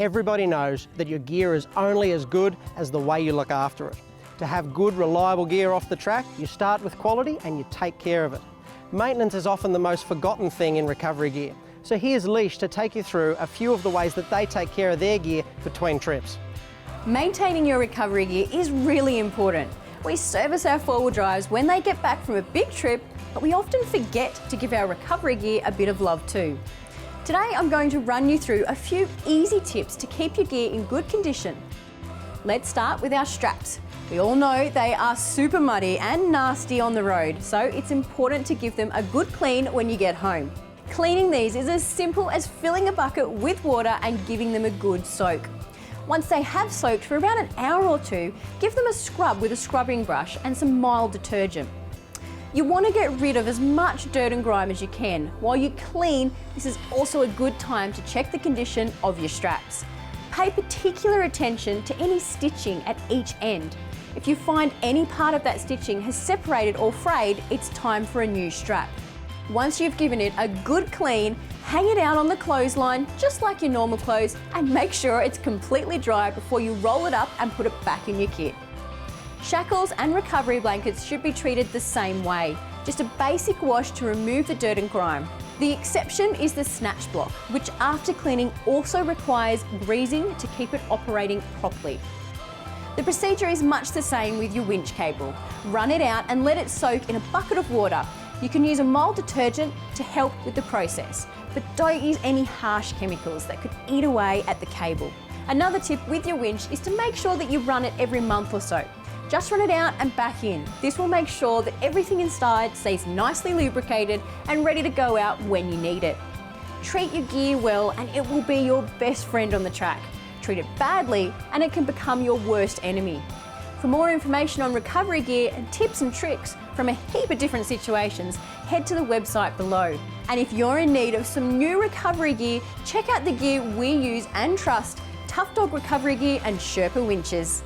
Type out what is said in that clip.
Everybody knows that your gear is only as good as the way you look after it. To have good, reliable gear off the track, you start with quality and you take care of it. Maintenance is often the most forgotten thing in recovery gear. So here's Leash to take you through a few of the ways that they take care of their gear between trips. Maintaining your recovery gear is really important. We service our four-wheel drives when they get back from a big trip, but we often forget to give our recovery gear a bit of love too. Today I'm going to run you through a few easy tips to keep your gear in good condition. Let's start with our straps. We all know they are super muddy and nasty on the road, so it's important to give them a good clean when you get home. Cleaning these is as simple as filling a bucket with water and giving them a good soak. Once they have soaked for about an hour or two, give them a scrub with a scrubbing brush and some mild detergent. You want to get rid of as much dirt and grime as you can. While you clean, this is also a good time to check the condition of your straps. Pay particular attention to any stitching at each end. If you find any part of that stitching has separated or frayed, it's time for a new strap. Once you've given it a good clean, hang it out on the clothesline just like your normal clothes and make sure it's completely dry before you roll it up and put it back in your kit. Shackles and recovery blankets should be treated the same way, just a basic wash to remove the dirt and grime. The exception is the snatch block, which after cleaning also requires greasing to keep it operating properly. The procedure is much the same with your winch cable. Run it out and let it soak in a bucket of water. You can use a mild detergent to help with the process, but don't use any harsh chemicals that could eat away at the cable. Another tip with your winch is to make sure that you run it every month or so. Just run it out and back in. This will make sure that everything inside stays nicely lubricated and ready to go out when you need it. Treat your gear well and it will be your best friend on the track. Treat it badly and it can become your worst enemy. For more information on recovery gear and tips and tricks from a heap of different situations, head to the website below. And if you're in need of some new recovery gear, check out the gear we use and trust: Tough Dog Recovery Gear and Sherpa Winches.